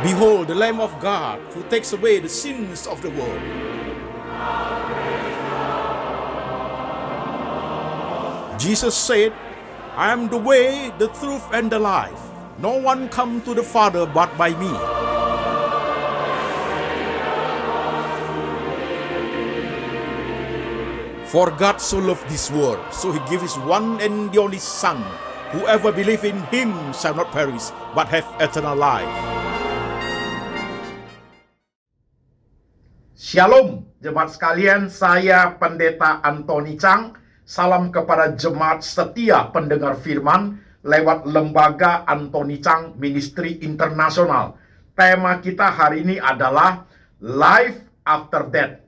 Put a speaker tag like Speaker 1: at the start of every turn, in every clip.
Speaker 1: Behold, the Lamb of God who takes away the sins of the world. Jesus said, I am the way, the truth, and the life. No one come to the Father but by me. For God so loved this world, so he gave his one and the only Son. Whoever believe in him shall not perish, but have eternal life.
Speaker 2: Shalom, jemaat sekalian, saya Pendeta Antoni Chang. Salam kepada jemaat setia pendengar firman lewat lembaga Antoni Chang Ministry Internasional. Tema kita hari ini adalah Life After Death.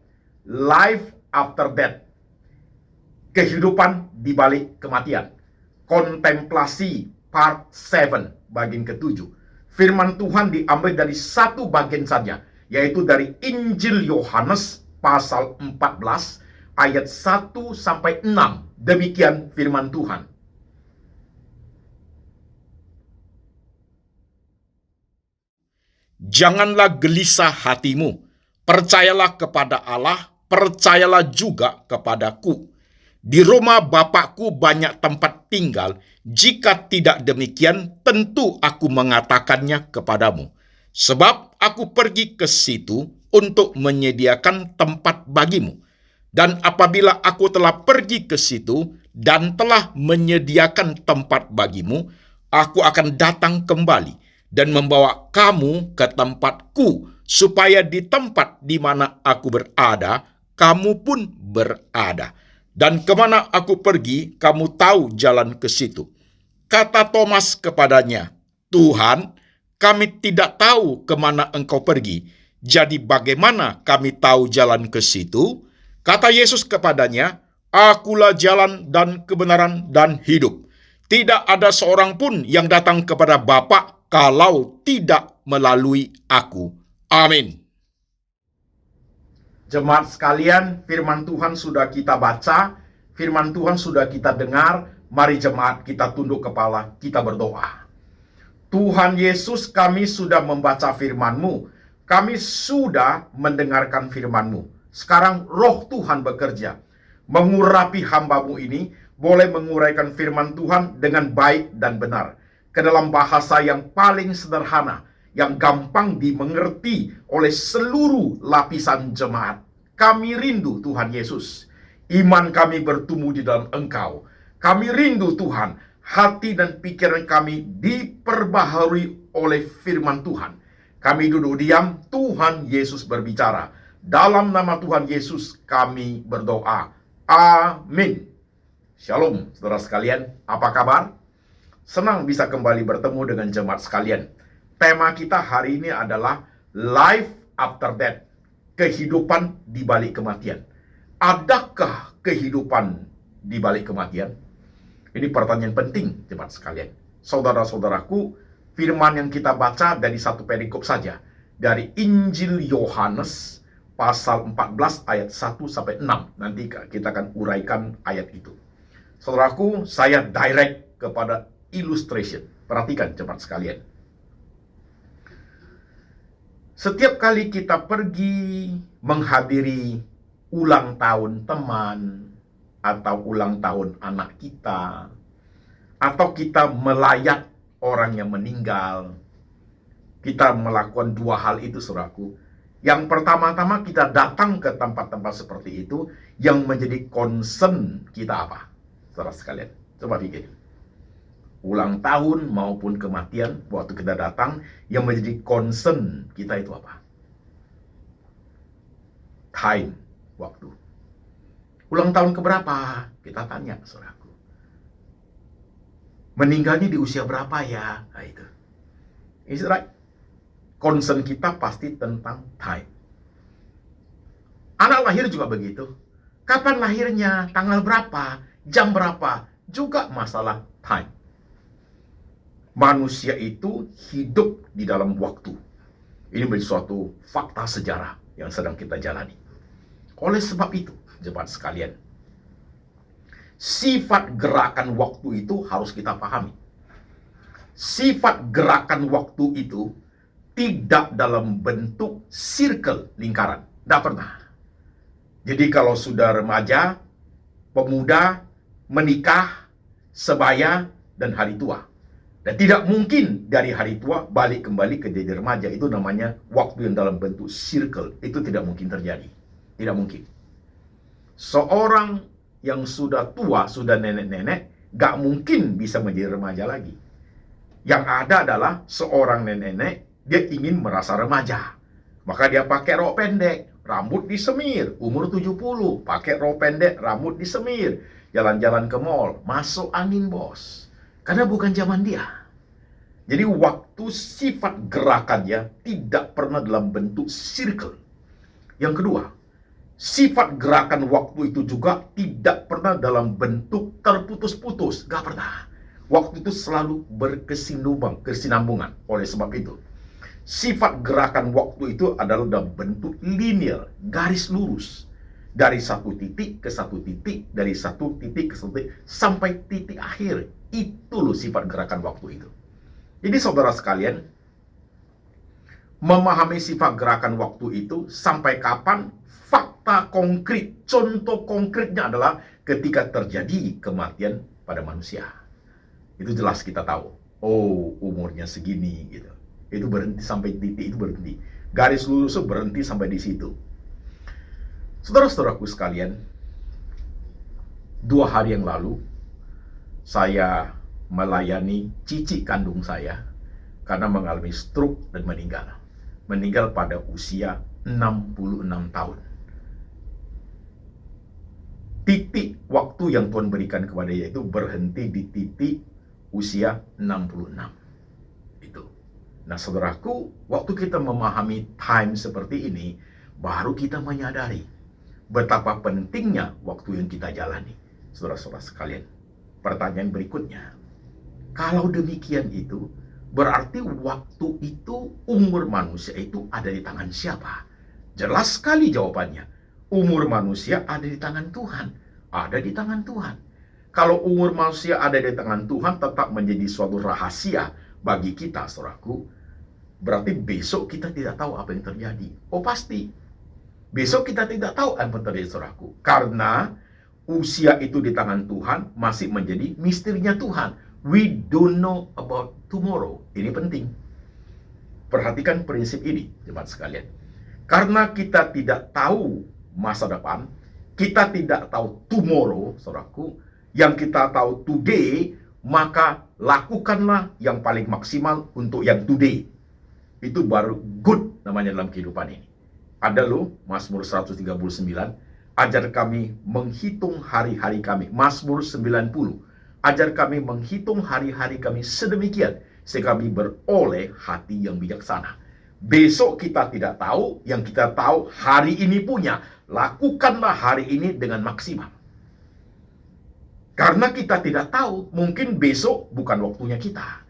Speaker 2: Life After Death. Kehidupan di balik kematian. Kontemplasi part 7, bagian ke-7. Firman Tuhan diambil dari satu bagian saja, yaitu dari Injil Yohanes pasal 14 ayat 1 sampai 6. Demikian firman Tuhan.
Speaker 3: Janganlah gelisah hatimu, percayalah kepada Allah, percayalah juga kepadaku. Di rumah Bapakku banyak tempat tinggal. Jika tidak demikian, tentu aku mengatakannya kepadamu. Sebab aku pergi ke situ untuk menyediakan tempat bagimu. Dan apabila aku telah pergi ke situ dan telah menyediakan tempat bagimu, aku akan datang kembali dan membawa kamu ke tempatku, supaya di tempat di mana aku berada, kamu pun berada. Dan kemana aku pergi, kamu tahu jalan ke situ. Kata Thomas kepadanya, Tuhan, kami tidak tahu kemana engkau pergi. Jadi bagaimana kami tahu jalan ke situ? Kata Yesus kepadanya, Akulah jalan dan kebenaran dan hidup. Tidak ada seorang pun yang datang kepada Bapa kalau tidak melalui aku. Amin.
Speaker 2: Jemaat sekalian, firman Tuhan sudah kita baca, firman Tuhan sudah kita dengar. Mari jemaat kita tunduk kepala, kita berdoa. Tuhan Yesus, kami sudah membaca firman-Mu. Kami sudah mendengarkan firman-Mu. Sekarang roh Tuhan bekerja, mengurapi hamba-Mu ini, boleh menguraikan firman Tuhan dengan baik dan benar, ke dalam bahasa yang paling sederhana, yang gampang dimengerti oleh seluruh lapisan jemaat. Kami rindu Tuhan Yesus, iman kami bertumbuh di dalam Engkau. Kami rindu Tuhan, hati dan pikiran kami diperbaharui oleh firman Tuhan. Kami duduk diam, Tuhan Yesus berbicara. Dalam nama Tuhan Yesus kami berdoa. Amin. Shalom, saudara sekalian, apa kabar? Senang bisa kembali bertemu dengan jemaat sekalian. Tema kita hari ini adalah Life After Death. Kehidupan di balik kematian. Adakah kehidupan di balik kematian? Ini pertanyaan penting, jemaat sekalian. Saudara-saudaraku, firman yang kita baca dari satu perikop saja, dari Injil Yohanes pasal 14 ayat 1 sampai 6. Nanti kita akan uraikan ayat itu. Saudaraku, saya direct kepada illustration. Perhatikan jemaat sekalian. Setiap kali kita pergi menghadiri ulang tahun teman, atau ulang tahun anak kita, atau kita melayat orang yang meninggal, kita melakukan dua hal itu, saudaraku. Yang pertama-tama kita datang ke tempat-tempat seperti itu, yang menjadi concern kita apa? Saudara sekalian, coba pikir. Ulang tahun maupun kematian, waktu kita datang, yang menjadi concern kita itu apa? Time, waktu. Ulang tahun keberapa? Kita tanya, saudaraku. Meninggalnya di usia berapa ya? Nah, itu. Is it right? Concern kita pasti tentang time. Anak lahir juga begitu. Kapan lahirnya? Tanggal berapa? Jam berapa? Juga masalah time. Manusia itu hidup di dalam waktu. Ini menjadi suatu fakta sejarah yang sedang kita jalani. Oleh sebab itu, jemaat sekalian, sifat gerakan waktu itu harus kita pahami. Sifat gerakan waktu itu tidak dalam bentuk circle, lingkaran. Tidak pernah. Jadi kalau sudah remaja, pemuda, menikah, sebaya, dan hari tua. Dan tidak mungkin dari hari tua balik kembali ke jadi remaja. Itu namanya waktu yang dalam bentuk circle. Itu tidak mungkin terjadi. Tidak mungkin. Seorang yang sudah tua, sudah nenek-nenek, gak mungkin bisa menjadi remaja lagi. Yang ada adalah seorang nenek-nenek, dia ingin merasa remaja. Maka dia pakai rok pendek, rambut disemir, umur 70, pakai rok pendek, rambut disemir, jalan-jalan ke mall, masuk angin bos. Karena bukan zaman dia. Jadi waktu sifat gerakannya tidak pernah dalam bentuk circle. Yang kedua, sifat gerakan waktu itu juga tidak pernah dalam bentuk terputus-putus. Gak pernah. Waktu itu selalu berkesinambungan. Oleh sebab itu, sifat gerakan waktu itu adalah dalam bentuk linear, garis lurus. Dari satu titik ke satu titik, dari satu titik ke satu titik, sampai titik akhir. Itu loh sifat gerakan waktu itu. Jadi saudara sekalian, memahami sifat gerakan waktu itu sampai kapan, fakta konkret, contoh konkretnya adalah ketika terjadi kematian pada manusia. Itu jelas kita tahu. Oh, umurnya segini gitu. Itu berhenti sampai titik itu berhenti. Garis lurus itu berhenti sampai di situ. Saudara-saudaraku sekalian, 2 hari yang lalu saya melayani cici kandung saya karena mengalami stroke dan meninggal. Meninggal pada usia 66 tahun. Titik waktu yang Tuhan berikan kepada dia itu berhenti di titik usia 66. Itu. Nah, saudaraku, waktu kita memahami time seperti ini, baru kita menyadari betapa pentingnya waktu yang kita jalani. Saudara-saudara sekalian, pertanyaan berikutnya, kalau demikian itu, berarti waktu itu, umur manusia itu ada di tangan siapa? Jelas sekali jawabannya. Umur manusia ada di tangan Tuhan. Ada di tangan Tuhan. Kalau umur manusia ada di tangan Tuhan, tetap menjadi suatu rahasia bagi kita, saudaraku. Berarti besok kita tidak tahu apa yang terjadi. Oh pasti. Besok kita tidak tahu apa yang terjadi, saudaraku. Karena usia itu di tangan Tuhan masih menjadi misterinya Tuhan. We don't know about tomorrow. Ini penting. Perhatikan prinsip ini, jemaat sekalian. Karena kita tidak tahu masa depan, kita tidak tahu tomorrow, saudaraku, yang kita tahu today, maka lakukanlah yang paling maksimal untuk yang today. Itu baru good namanya dalam kehidupan ini. Ada loh, Mazmur 139, ajar kami menghitung hari-hari kami. Mazmur 90, ajar kami menghitung hari-hari kami sedemikian, sehingga kami beroleh hati yang bijaksana. Besok kita tidak tahu, yang kita tahu hari ini punya. Lakukanlah hari ini dengan maksimal. Karena kita tidak tahu, mungkin besok bukan waktunya kita.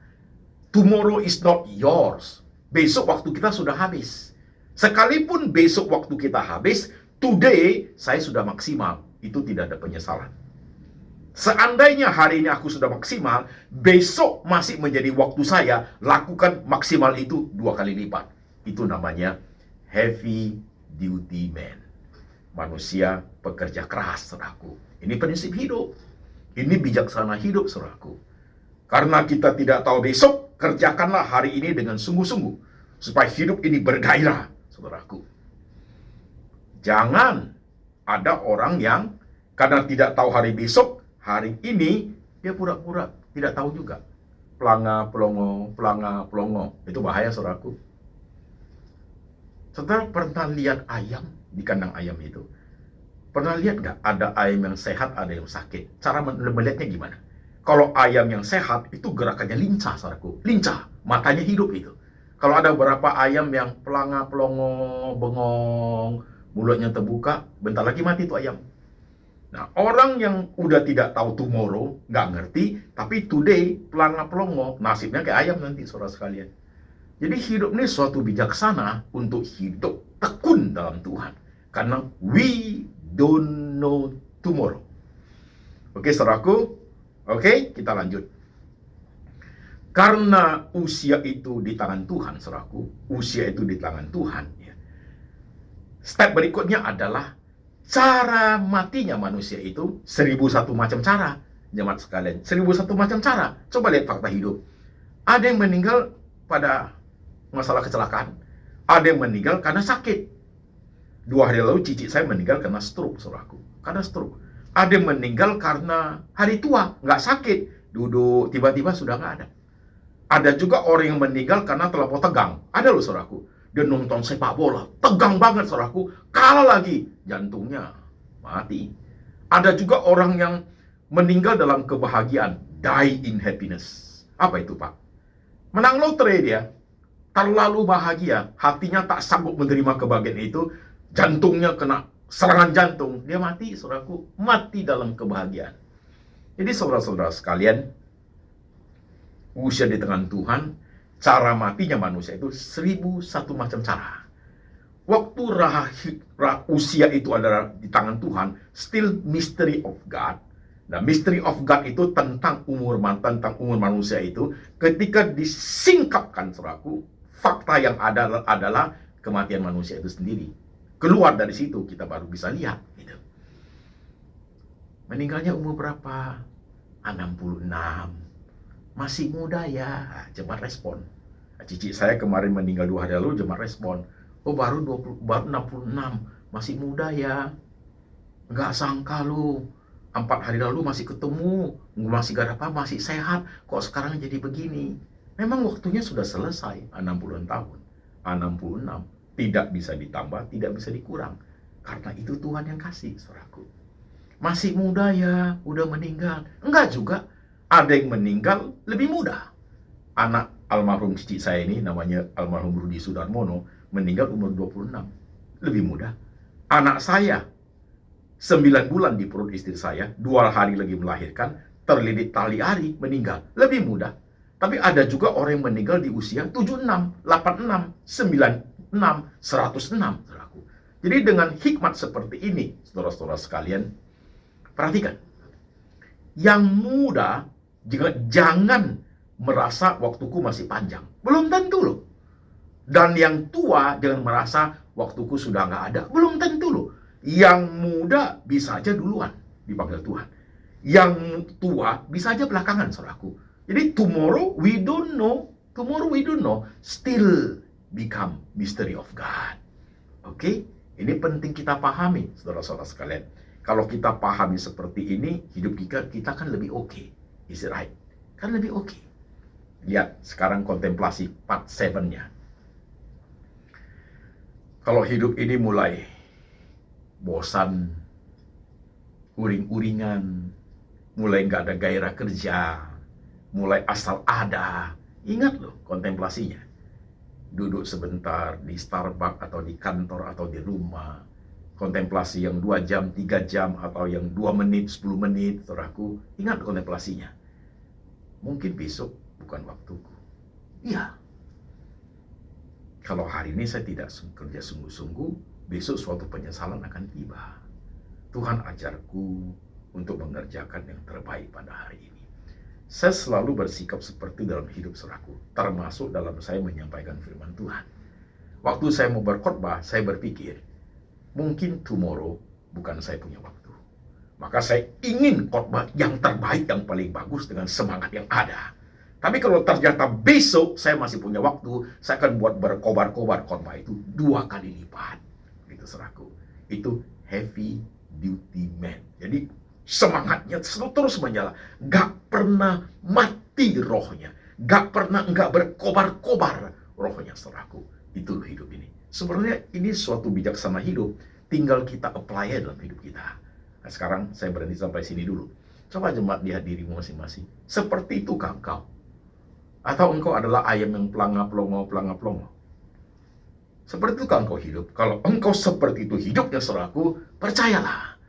Speaker 2: Tomorrow is not yours. Besok waktu kita sudah habis. Sekalipun besok waktu kita habis, today saya sudah maksimal. Itu tidak ada penyesalan. Seandainya hari ini aku sudah maksimal, besok masih menjadi waktu saya, lakukan maksimal itu 2 kali lipat. Itu namanya heavy duty man. Manusia pekerja keras, saudaraku. Ini prinsip hidup. Ini bijaksana hidup, saudaraku. Karena kita tidak tahu besok, kerjakanlah hari ini dengan sungguh-sungguh. Supaya hidup ini bergairah, saudaraku. Jangan ada orang yang karena tidak tahu hari besok, hari ini dia pura-pura tidak tahu juga. Pelanga, pelongo. Itu bahaya, saudaraku. Saudara pernah lihat ayam di kandang ayam itu? Pernah lihat nggak ada ayam yang sehat, ada yang sakit? Cara melihatnya gimana? Kalau ayam yang sehat, itu gerakannya lincah, saudaraku. Lincah, matanya hidup itu. Kalau ada beberapa ayam yang pelanga, pelongo, bengong, mulutnya terbuka, bentar lagi mati itu ayam. Nah, orang yang udah tidak tahu tomorrow, nggak ngerti, tapi today, pelanga, pelongo, nasibnya kayak ayam nanti, saudara sekalian. Jadi hidup ini suatu bijaksana untuk hidup tekun dalam Tuhan. Karena we don't know tomorrow. Oke, saudaraku. Oke, kita lanjut. Karena usia itu di tangan Tuhan, saudaraku, usia itu di tangan Tuhan. Ya. Step berikutnya adalah cara matinya manusia itu 1001 macam cara. Jemaat sekalian, 1001 macam cara. Coba lihat fakta hidup. Ada yang meninggal pada masalah kecelakaan. Ada yang meninggal karena sakit. 2 hari lalu cici saya meninggal karena stroke, saudaraku. Karena stroke. Ada yang meninggal karena hari tua, nggak sakit. Duduk, tiba-tiba sudah nggak ada. Ada juga orang yang meninggal karena terlampau tegang. Ada loh, saudaraku. Dia nonton sepak bola, tegang banget, saudaraku. Kalah lagi, jantungnya mati. Ada juga orang yang meninggal dalam kebahagiaan, die in happiness. Apa itu, Pak? Menang lotre dia, terlalu bahagia, hatinya tak sanggup menerima kebahagiaan itu, jantungnya kena serangan jantung, dia mati, saudaraku, mati dalam kebahagiaan. Jadi saudara-saudara sekalian, usia di tangan Tuhan, cara matinya manusia itu 1001 macam cara. Waktu usia itu adalah di tangan Tuhan, still mystery of God. Nah, mystery of God itu tentang umur manusia itu, ketika disingkapkan, saudaraku, fakta yang ada adalah kematian manusia itu sendiri. Keluar dari situ kita baru bisa lihat. Gitu. Meninggalnya umur berapa? 66. Masih muda ya. Jemaat respon. Cici saya kemarin meninggal 2 hari lalu, jemaat respon. Oh, baru 66. Masih muda ya. Nggak sangka lu. 4 hari lalu masih ketemu. Masih gak apa, masih sehat. Kok sekarang jadi begini? Memang waktunya sudah selesai. 60 tahun. 66. Tidak bisa ditambah, tidak bisa dikurang. Karena itu Tuhan yang kasih, saudaraku. Masih muda ya, udah meninggal. Enggak juga. Ada yang meninggal lebih muda. Anak almarhum cici saya ini, namanya almarhum Rudi Sudarmono, meninggal umur 26. Lebih muda. Anak saya, 9 bulan di perut istri saya, 2 hari lagi melahirkan, terlilit tali ari, meninggal. Lebih muda. Tapi ada juga orang yang meninggal di usia 76, 86, 96, 106, saudaraku. Jadi dengan hikmat seperti ini, saudara-saudara sekalian, perhatikan. Yang muda juga jangan merasa waktuku masih panjang. Belum tentu loh. Dan yang tua jangan merasa waktuku sudah nggak ada. Belum tentu loh. Yang muda bisa aja duluan dipanggil Tuhan. Yang tua bisa aja belakangan, saudaraku. Jadi tomorrow we don't know. Tomorrow we don't know. Still become mystery of God. Oke? Ini penting kita pahami, saudara-saudara sekalian. Kalau kita pahami seperti ini, hidup kita kan lebih oke. Is it right? Kan lebih oke. Lihat, sekarang kontemplasi part 7-nya. Kalau hidup ini mulai bosan, uring-uringan, mulai nggak ada gairah kerja, mulai asal ada, ingat loh kontemplasinya. Duduk sebentar di Starbucks atau di kantor atau di rumah. Kontemplasi yang 2 jam, 3 jam, atau yang 2 menit, 10 menit, saudaraku. Ingat kontemplasinya. Mungkin besok bukan waktuku. Iya. Kalau hari ini saya tidak kerja sungguh-sungguh, besok suatu penyesalan akan tiba. Tuhan ajarku untuk mengerjakan yang terbaik pada hari ini. Saya selalu bersikap seperti dalam hidup saudaraku, termasuk dalam saya menyampaikan firman Tuhan. Waktu saya mau berkhotbah, saya berpikir, mungkin tomorrow bukan saya punya waktu. Maka saya ingin khotbah yang terbaik, yang paling bagus dengan semangat yang ada. Tapi kalau ternyata besok saya masih punya waktu, saya akan buat berkobar-kobar khotbah itu 2 kali lipat. Gitu saudaraku. Itu heavy duty man. Jadi semangatnya terus menyala. Gak pernah mati rohnya. Gak pernah enggak berkobar-kobar rohnya, saudaraku. Itu loh hidup ini. Sebenarnya ini suatu bijaksana hidup, tinggal kita apply dalam hidup kita. Nah, sekarang saya berhenti sampai sini dulu. Coba jemaat lihat dirimu masing-masing. Seperti itukah engkau? Atau engkau adalah ayam yang pelanga-pelongo? Seperti itukah engkau hidup? Kalau engkau seperti itu hidupnya, saudaraku, percayalah,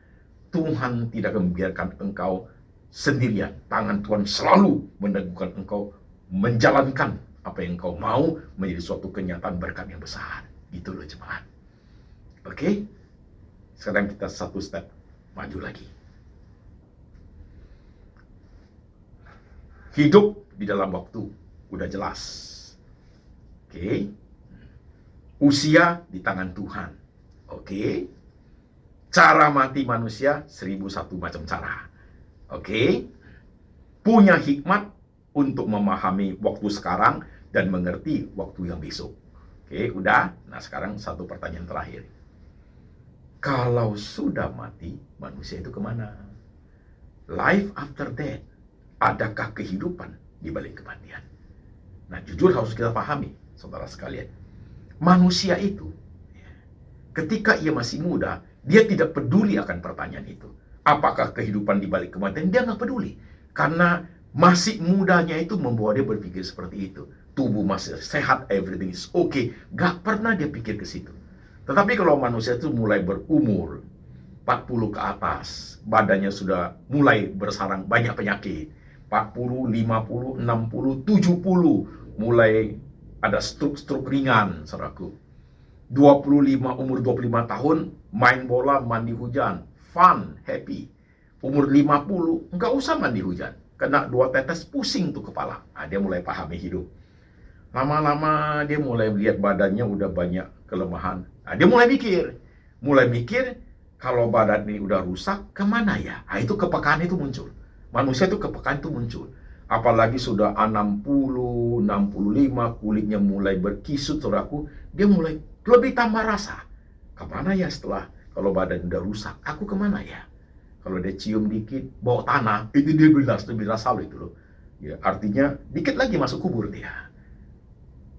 Speaker 2: Tuhan tidak akan membiarkan engkau sendirian. Tangan Tuhan selalu meneguhkan engkau menjalankan apa yang engkau mau menjadi suatu kenyataan berkat yang besar. Itu loh jemaat. Oke? Sekarang kita 1 step maju lagi. Hidup di dalam waktu. udah jelas. Oke. Usia di tangan Tuhan. Oke. Cara mati manusia 1001 macam cara. Oke. Punya hikmat untuk memahami waktu sekarang dan mengerti waktu yang besok. Oke, udah. Nah, sekarang satu pertanyaan terakhir. Kalau sudah mati, manusia itu kemana? Life after death. Adakah kehidupan di balik kematian? Nah, jujur harus kita pahami, saudara sekalian. Manusia itu, ketika ia masih muda, dia tidak peduli akan pertanyaan itu. Apakah kehidupan di balik kematian? Dia nggak peduli. Karena masih mudanya itu membawa dia berpikir seperti itu. Tubuh masih sehat, everything is okay. Nggak pernah dia pikir ke situ. Tetapi kalau manusia itu mulai berumur 40 ke atas, badannya sudah mulai bersarang banyak penyakit. 40, 50, 60, 70, mulai ada stroke ringan, saudaraku. 25, umur 25 tahun, main bola, mandi hujan, fun, happy. Umur 50, nggak usah mandi hujan. Kena 2 tetes, pusing tuh kepala. Nah, dia mulai pahami hidup. Lama-lama dia mulai lihat badannya udah banyak kelemahan. Nah, dia mulai mikir, kalau badan ini udah rusak, kemana ya? Nah, itu kepekaan itu muncul. Manusia itu kepekaan itu muncul. Apalagi sudah 60, 65, kulitnya mulai berkisut, saudaraku. Dia mulai lebih tambah rasa. Kemana ya setelah kalau badan udah rusak? Aku kemana ya? Kalau dia cium dikit, bau tanah, itu dia lebih rasa itu loh. Ya, artinya dikit lagi masuk kubur dia.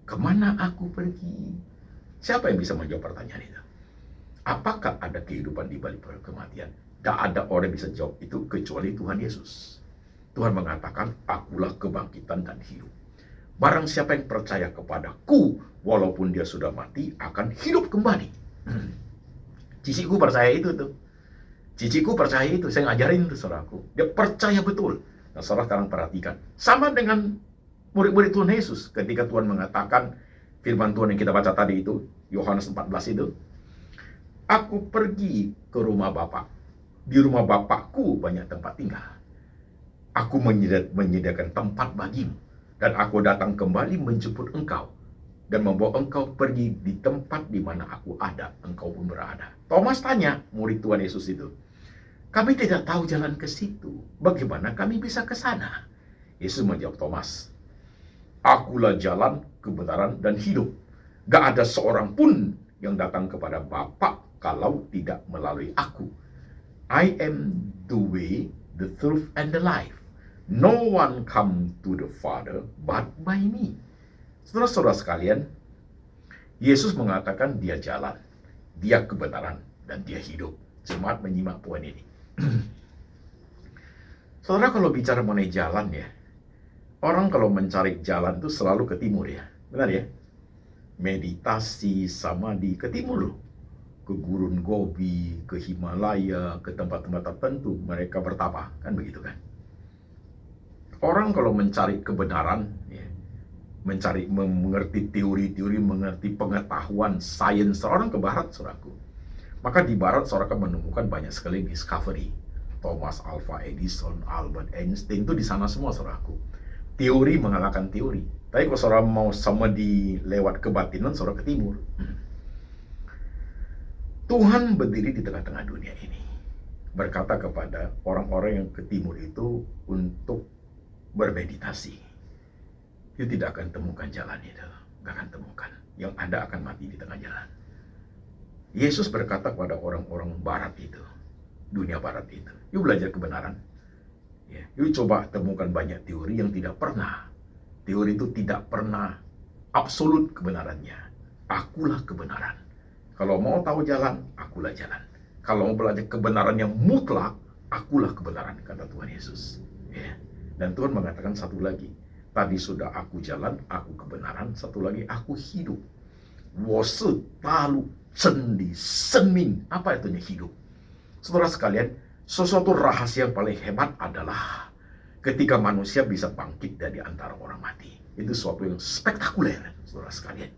Speaker 2: Kemana aku pergi? Siapa yang bisa menjawab pertanyaan itu? Apakah ada kehidupan di balik kematian? Tidak ada orang yang bisa jawab itu kecuali Tuhan Yesus. Tuhan mengatakan, akulah kebangkitan dan hidup. Barang siapa yang percaya kepadaku, walaupun dia sudah mati, akan hidup kembali. Ciciku percaya itu tuh. Ciciku percaya itu. Saya ngajarin tuh saudaraku. Dia percaya betul. Nah, saudara sekarang perhatikan. Sama dengan murid-murid Tuhan Yesus. Ketika Tuhan mengatakan, firman Tuhan yang kita baca tadi itu, Yohanes 14 itu, aku pergi ke rumah Bapa. Di rumah Bapakku banyak tempat tinggal. Aku menyediakan tempat bagimu. Dan aku datang kembali menjemput engkau. Dan membawa engkau pergi di tempat di mana aku ada. Engkau pun berada. Thomas tanya, murid Tuhan Yesus itu. Kami tidak tahu jalan ke situ. Bagaimana kami bisa ke sana? Yesus menjawab Thomas. Akulah jalan, kebenaran, dan hidup. Gak ada seorang pun yang datang kepada Bapa kalau tidak melalui aku. I am the way, the truth, and the life. No one come to the Father but by me. Saudara-saudara sekalian, Yesus mengatakan dia jalan, dia kebenaran, dan dia hidup. Jemaat menyimak poin ini. Saudara, kalau bicara mengenai jalan ya, orang kalau mencari jalan itu selalu ke timur ya. Benar ya? Meditasi, samadhi, ke timur loh. Ke Gurun Gobi, ke Himalaya, ke tempat-tempat tertentu mereka bertapa, kan begitu kan? Orang kalau mencari kebenaran, ya, mengerti teori-teori, mengerti pengetahuan, sains, orang ke barat, saudaraku. Maka di barat, saudara akan menemukan banyak sekali discovery. Thomas Alva Edison, Albert Einstein, itu di sana semua, saudaraku. Teori mengalahkan teori. Tapi kalau saudara mau sama di lewat kebatinan, saudara ke timur. Tuhan berdiri di tengah-tengah dunia ini. Berkata kepada orang-orang yang ke timur itu untuk bermeditasi. Itu tidak akan temukan jalan itu. Gak akan temukan. Yang ada akan mati di tengah jalan. Yesus berkata kepada orang-orang barat itu. Dunia barat itu. Yuk belajar kebenaran. Ya, yuk coba temukan banyak teori yang tidak pernah. Teori itu tidak pernah absolut kebenarannya. Akulah kebenaran. Kalau mau tahu jalan, akulah jalan. Kalau mau belajar kebenaran yang mutlak, akulah kebenaran, kata Tuhan Yesus. Ya. Dan Tuhan mengatakan satu lagi. Tadi sudah aku jalan, aku kebenaran. Satu lagi, aku hidup. Wose talu sendi semin. Apa itu hidup? Saudara sekalian, sesuatu rahasia yang paling hebat adalah ketika manusia bisa bangkit dari antara orang mati. Itu sesuatu yang spektakuler, saudara sekalian.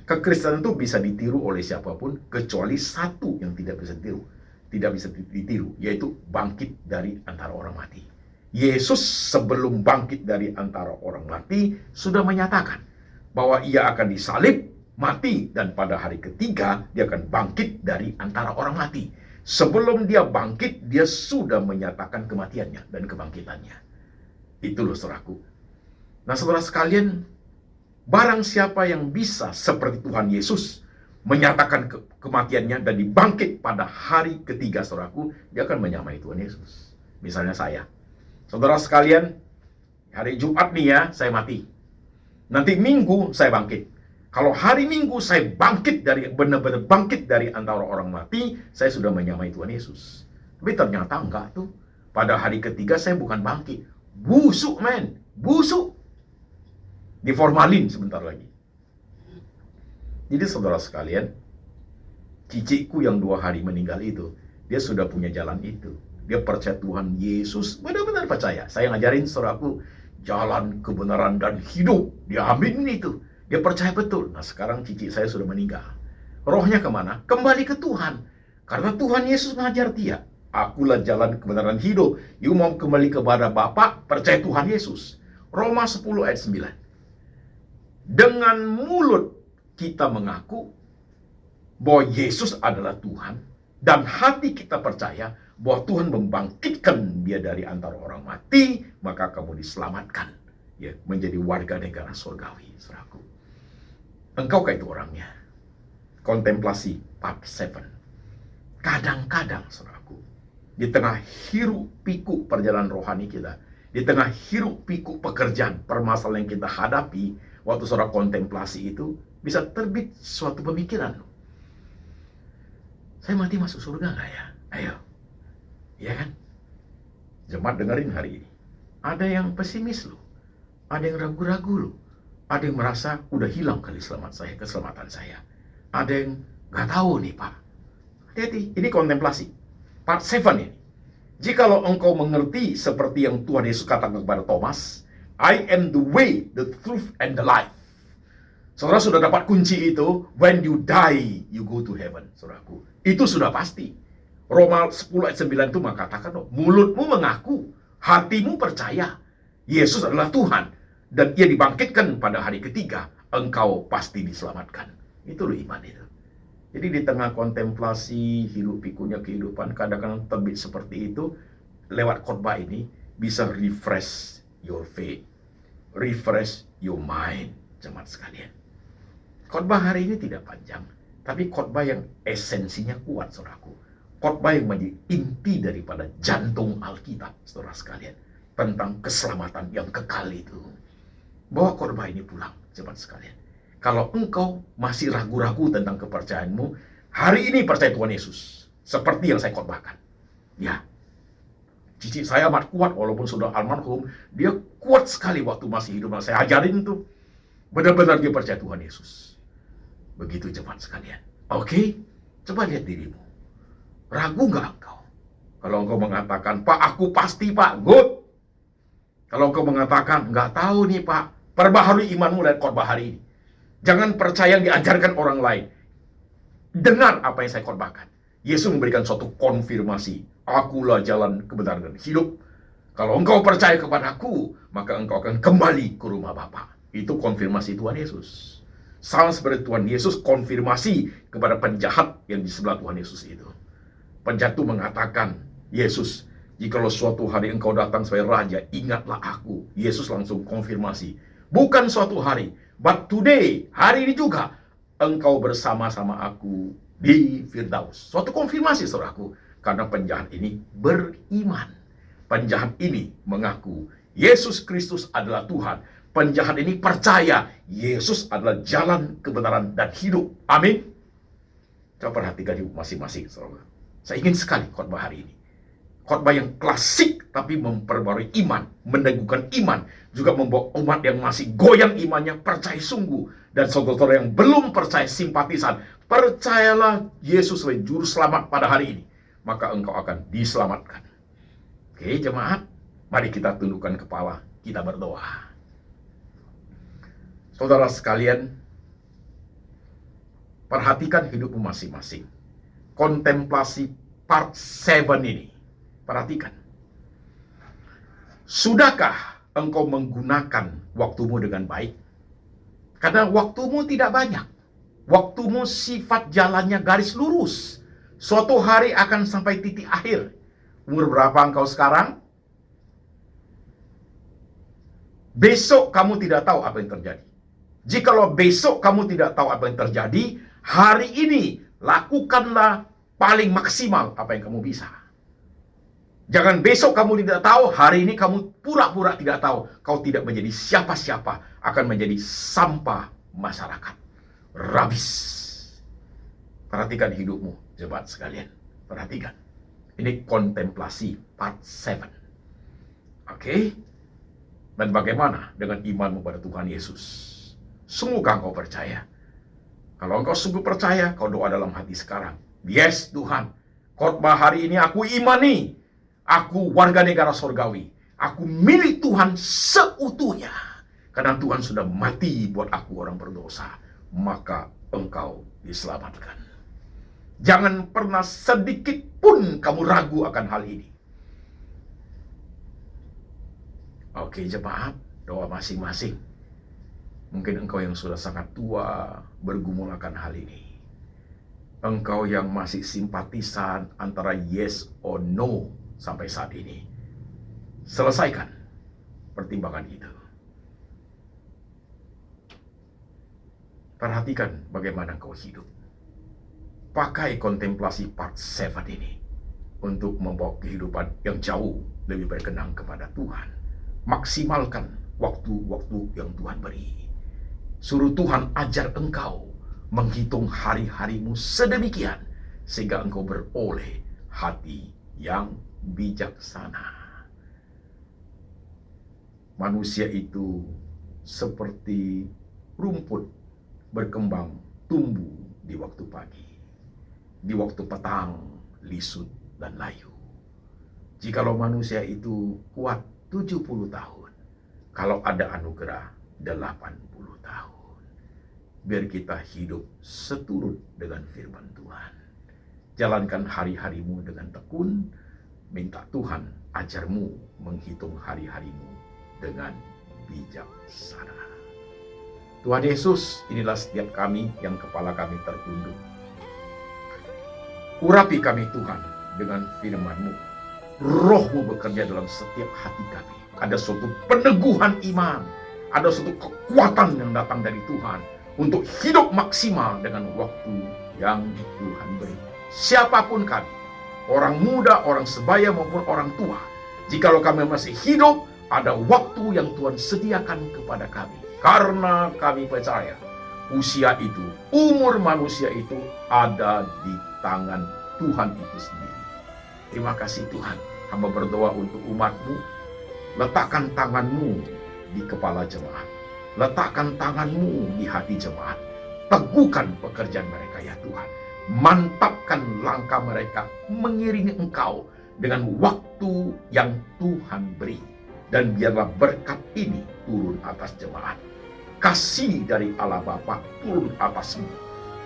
Speaker 2: Kekristenan itu bisa ditiru oleh siapapun, kecuali satu yang tidak bisa ditiru. Tidak bisa ditiru, yaitu bangkit dari antara orang mati. Yesus sebelum bangkit dari antara orang mati sudah menyatakan bahwa ia akan disalib, mati, dan pada hari ketiga dia akan bangkit dari antara orang mati. Sebelum dia bangkit, dia sudah menyatakan kematiannya dan kebangkitannya. Itu loh saudaraku. Nah saudara sekalian, barang siapa yang bisa seperti Tuhan Yesus menyatakan kematiannya dan dibangkit pada hari ketiga, saudaraku, dia akan menyamai Tuhan Yesus. Misalnya saya. Saudara sekalian, hari Jumat nih ya, saya mati. Nanti Minggu saya bangkit. Kalau hari Minggu saya bangkit dari benar-benar bangkit dari antara orang mati, saya sudah menyamai Tuhan Yesus. Tapi ternyata enggak tuh. Pada hari ketiga saya bukan bangkit. Busuk men, busuk. Diformalin sebentar lagi. Jadi saudara sekalian, cicikku yang 2 hari meninggal itu, dia sudah punya jalan itu. Dia percaya Tuhan Yesus, benar-benar percaya. Saya ngajarin saudaraku, jalan kebenaran dan hidup. Dia amin itu. Dia percaya betul. Nah sekarang cicik saya sudah meninggal. Rohnya kemana? Kembali ke Tuhan. Karena Tuhan Yesus mengajar dia. Akulah jalan kebenaran hidup. You mau kembali kepada Bapa, percaya Tuhan Yesus. Roma 10 ayat 9. Dengan mulut kita mengaku bahwa Yesus adalah Tuhan, dan hati kita percaya bahwa Tuhan membangkitkan dia dari antara orang mati, maka kamu diselamatkan, ya, menjadi warga negara surgawi, saudaraku. Engkaukah itu orangnya? Kontemplasi part 7. Kadang-kadang, saudaraku, di tengah hiruk pikuk perjalanan rohani kita, di tengah hiruk pikuk pekerjaan, permasalahan yang kita hadapi, waktu saudara kontemplasi itu, bisa terbit suatu pemikiran. Saya mati masuk surga nggak ya? Ayo. Iya kan? Jemaat dengerin hari ini. Ada yang pesimis loh. Ada yang ragu-ragu loh. Ada yang merasa udah hilang kali keselamatan saya. Ada yang nggak tahu nih Pak. Hati-hati, ini kontemplasi. Part 7 ini. Jikalau engkau mengerti seperti yang Tuhan Yesus katakan kepada Thomas, I am the way, the truth, and the life. Saudara sudah dapat kunci itu, when you die, you go to heaven, saudaraku. Itu sudah pasti. Roma 10 ayat 9 itu mengatakan, mulutmu mengaku, hatimu percaya, Yesus adalah Tuhan, dan ia dibangkitkan pada hari ketiga, engkau pasti diselamatkan. Itu loh iman itu. Jadi di tengah kontemplasi, hidup pikunya kehidupan, kadang-kadang terbit seperti itu, lewat khotbah ini, bisa refresh your faith, refresh your mind, jemaat sekalian. Khotbah hari ini tidak panjang, tapi khotbah yang esensinya kuat, saudaraku. Khotbah yang menjadi inti daripada jantung Alkitab, saudara sekalian, tentang keselamatan yang kekal itu. Bawa khotbah ini pulang, jemaat sekalian. Kalau engkau masih ragu-ragu tentang kepercayaanmu, hari ini percaya Tuhan Yesus, seperti yang saya khotbahkan. Ya, cicit saya amat kuat, walaupun sudah almarhum, dia kuat sekali waktu masih hidup. Saya ajarin tuh, benar-benar dia percaya Tuhan Yesus. Begitu jemaat sekalian. Oke, coba lihat dirimu. Ragu nggak engkau? Kalau engkau mengatakan, Pak, aku pasti Pak, good. Kalau engkau mengatakan, nggak tahu nih Pak, perbaharui imanmu dari khotbah hari ini. Jangan percaya yang diajarkan orang lain. Dengar apa yang saya khotbahkan. Yesus memberikan suatu konfirmasi. Akulah jalan kebenaran dan hidup. Kalau engkau percaya kepadaku, maka engkau akan kembali ke rumah Bapa. Itu konfirmasi Tuhan Yesus. Sama seperti Tuhan Yesus konfirmasi kepada penjahat yang di sebelah Tuhan Yesus itu. Penjahat itu mengatakan, Yesus, jikalau suatu hari engkau datang sebagai raja, ingatlah aku. Yesus langsung konfirmasi. Bukan suatu hari, but today, hari ini juga, engkau bersama-sama aku di Firdaus. Suatu konfirmasi, saudaraku. Karena penjahat ini beriman. Penjahat ini mengaku, Yesus Kristus adalah Tuhan. Penjahat ini percaya, Yesus adalah jalan kebenaran dan hidup. Amin. Coba perhatikan hidup masing-masing, saudara. Saya ingin sekali khotbah hari ini. Khotbah yang klasik tapi memperbarui iman, meneguhkan iman, juga membawa umat yang masih goyang imannya percaya sungguh, dan saudara-saudara yang belum percaya simpatisan, percayalah Yesus sebagai juru selamat pada hari ini, maka engkau akan diselamatkan. Oke, jemaat, mari kita tundukkan kepala, kita berdoa. Saudara sekalian, perhatikan hidupmu masing-masing. Kontemplasi part 7 ini, perhatikan. Sudahkah engkau menggunakan waktumu dengan baik? Karena waktumu tidak banyak. Waktumu sifat jalannya garis lurus. Suatu hari akan sampai titik akhir. Umur berapa engkau sekarang? Besok kamu tidak tahu apa yang terjadi. Jikalau besok kamu tidak tahu apa yang terjadi, hari ini lakukanlah paling maksimal apa yang kamu bisa. Jangan besok kamu tidak tahu, hari ini kamu pura-pura tidak tahu. Kau tidak menjadi siapa-siapa, akan menjadi sampah masyarakat. Rabis. Perhatikan hidupmu, jemaat sekalian. Perhatikan. Ini kontemplasi part 7. Oke? Dan bagaimana dengan imanmu pada Tuhan Yesus? Sungguhkah engkau percaya? Kalau engkau sungguh percaya, kau doa dalam hati sekarang. Yes, Tuhan. Khotbah hari ini aku imani. Aku warga negara sorgawi. Aku milik Tuhan seutuhnya. Karena Tuhan sudah mati buat aku orang berdosa. Maka engkau diselamatkan. Jangan pernah sedikit pun kamu ragu akan hal ini. Oke, jemaat, doa masing-masing. Mungkin engkau yang sudah sangat tua bergumul akan hal ini. Engkau yang masih simpatisan antara yes or no sampai saat ini. Selesaikan pertimbangan itu. Perhatikan bagaimana engkau hidup. Pakai kontemplasi part 7 ini untuk membawa kehidupan yang jauh lebih berkenan kepada Tuhan. Maksimalkan waktu-waktu yang Tuhan beri. Suruh Tuhan ajar engkau menghitung hari-harimu sedemikian sehingga engkau beroleh hati yang bijaksana. Manusia itu seperti rumput berkembang tumbuh di waktu pagi. Di waktu petang lisut dan layu. Jikalau manusia itu kuat 70 tahun. Kalau ada anugerah 80 tahun. Biar kita hidup seturut dengan firman Tuhan. Jalankan hari-harimu dengan tekun. Minta Tuhan ajarmu menghitung hari-harimu dengan bijaksana. Tuhan Yesus, inilah setiap kami yang kepala kami tertunduk. Urapi kami Tuhan dengan firman-Mu. Roh-Mu bekerja dalam setiap hati kami. Ada suatu peneguhan iman. Ada suatu kekuatan yang datang dari Tuhan. Untuk hidup maksimal dengan waktu yang Tuhan beri. Siapapun kami. Orang muda, orang sebaya maupun orang tua. Jikalau kami masih hidup, ada waktu yang Tuhan sediakan kepada kami. Karena kami percaya. Usia itu, umur manusia itu ada di tangan Tuhan itu sendiri. Terima kasih Tuhan. Hamba berdoa untuk umat-Mu. Letakkan tangan-Mu di kepala jemaat. Letakkan tangan-Mu di hati jemaat. Teguhkan pekerjaan mereka ya Tuhan. Mantapkan langkah mereka mengiringi Engkau dengan waktu yang Tuhan beri. Dan biarlah berkat ini turun atas jemaat. Kasih dari Allah Bapa turun atas-Mu.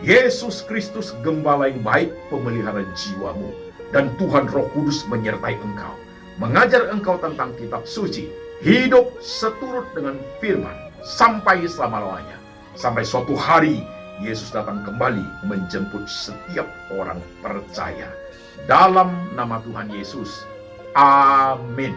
Speaker 2: Yesus Kristus gembala yang baik pemelihara jiwamu. Dan Tuhan Roh Kudus menyertai engkau. Mengajar engkau tentang kitab suci. Hidup seturut dengan firman. Sampai selama-lamanya. Sampai suatu hari Yesus datang kembali menjemput setiap orang percaya. Dalam nama Tuhan Yesus. Amin.